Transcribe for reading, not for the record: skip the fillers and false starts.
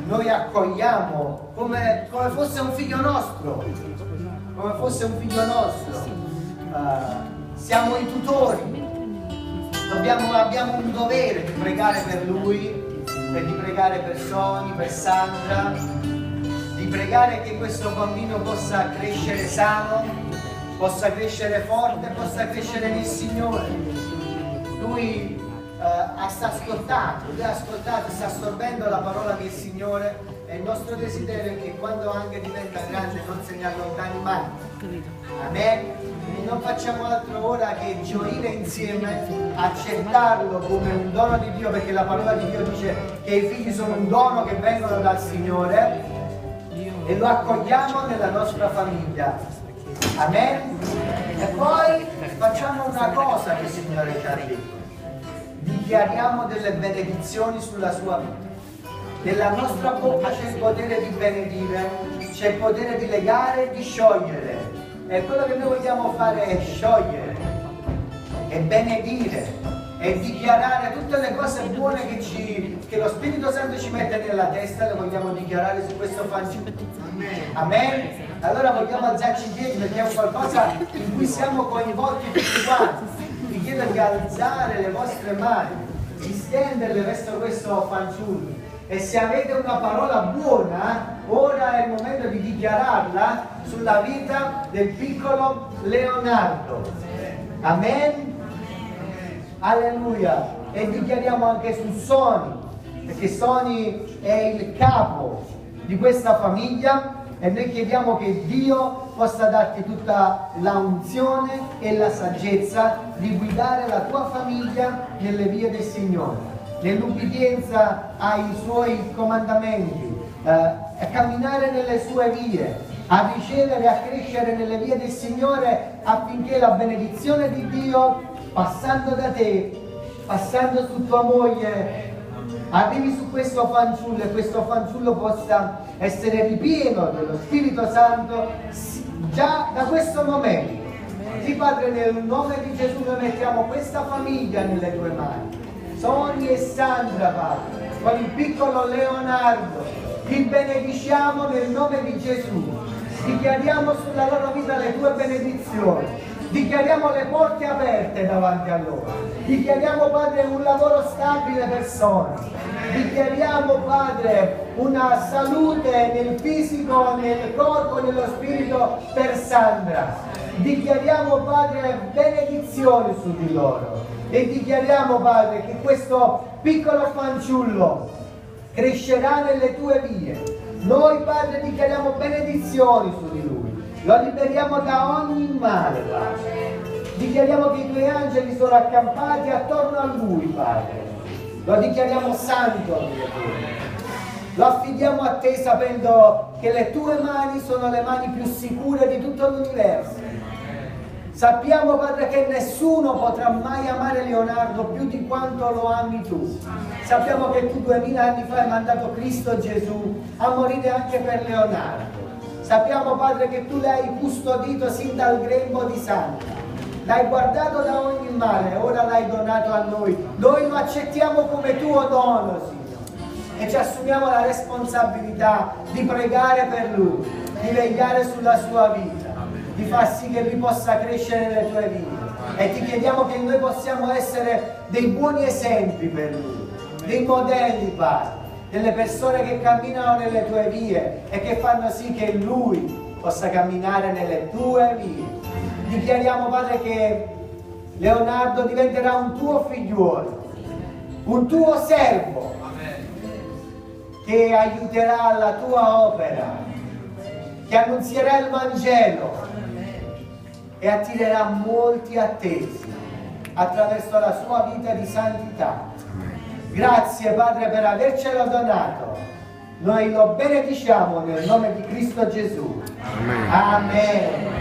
noi accogliamo come fosse un figlio nostro, come fosse un figlio nostro. Siamo i tutori, abbiamo un dovere di pregare per lui e di pregare per Sony, per Sandra, di pregare che questo bambino possa crescere sano, possa crescere forte, possa crescere nel Signore. Lui ha ascoltato, sta assorbendo la parola del Signore, e il nostro desiderio è che quando anche diventa grande non se ne allontani mai. Amen. E non facciamo altro ora che gioire insieme, accettarlo come un dono di Dio, perché la parola di Dio dice che i figli sono un dono che vengono dal Signore, e lo accogliamo nella nostra famiglia. Amen. E poi facciamo una cosa che il Signore ci ha detto: dichiariamo delle benedizioni sulla sua vita. Nella nostra bocca c'è il potere di benedire, c'è il potere di legare e di sciogliere. E quello che noi vogliamo fare è sciogliere, e benedire, e dichiarare tutte le cose buone che lo Spirito Santo ci mette nella testa, le vogliamo dichiarare su questo fanciullo. Amen? Allora vogliamo alzarci in piedi, perché è qualcosa in cui siamo coinvolti tutti quanti. Vi chiedo di alzare le vostre mani, di stenderle verso questo fanciullo, e se avete una parola buona, ora è il momento di dichiararla sulla vita del piccolo Leonardo. Amen? Alleluia. E dichiariamo anche su Sony, perché Sony è il capo di questa famiglia, e noi chiediamo che Dio possa darti tutta la unzione e la saggezza di guidare la tua famiglia nelle vie del Signore, nell'ubbidienza ai suoi comandamenti, a camminare nelle sue vie, a ricevere e a crescere nelle vie del Signore, affinché la benedizione di Dio, passando da te, passando su tua moglie, arrivi su questo fanciullo, e questo fanciullo possa essere ripieno dello Spirito Santo già da questo momento. Sì, Padre, nel nome di Gesù noi mettiamo questa famiglia nelle tue mani, Sony e Sandra, Padre, con il piccolo Leonardo. Li benediciamo nel nome di Gesù, dichiariamo sulla loro vita le tue benedizioni, dichiariamo le porte aperte davanti a loro, dichiariamo, Padre, un lavoro stabile per Sony, dichiariamo, Padre, una salute nel fisico, nel corpo, nello spirito per Sandra, dichiariamo, Padre, benedizioni su di loro, e dichiariamo, Padre, che questo piccolo fanciullo crescerà nelle tue vie. Noi, Padre, dichiariamo benedizioni su di lui, lo liberiamo da ogni male, Padre. Dichiariamo che i tuoi angeli sono accampati attorno a lui, Padre. Lo dichiariamo santo, mio Dio. Lo affidiamo a te, sapendo che le tue mani sono le mani più sicure di tutto l'universo. Sappiamo, Padre, che nessuno potrà mai amare Leonardo più di quanto lo ami tu. Sappiamo che tu 2000 anni fa hai mandato Cristo Gesù a morire anche per Leonardo. Sappiamo, Padre, che tu l'hai custodito sin dal grembo di Santa. L'hai guardato da ogni male, ora l'hai donato a noi. Noi lo accettiamo come tuo dono, Signore, e ci assumiamo la responsabilità di pregare per lui, di vegliare sulla sua vita, di far sì che lui possa crescere nelle tue vite. E ti chiediamo che noi possiamo essere dei buoni esempi per lui, dei modelli, Padre, delle persone che camminano nelle tue vie e che fanno sì che lui possa camminare nelle tue vie. Dichiariamo, Padre, che Leonardo diventerà un tuo figliuolo, un tuo servo, che aiuterà la tua opera, che annunzierà il Vangelo e attirerà molti a te attraverso la sua vita di santità. Grazie, Padre, per avercelo donato. Noi lo benediciamo nel nome di Cristo Gesù. Amen. Amen.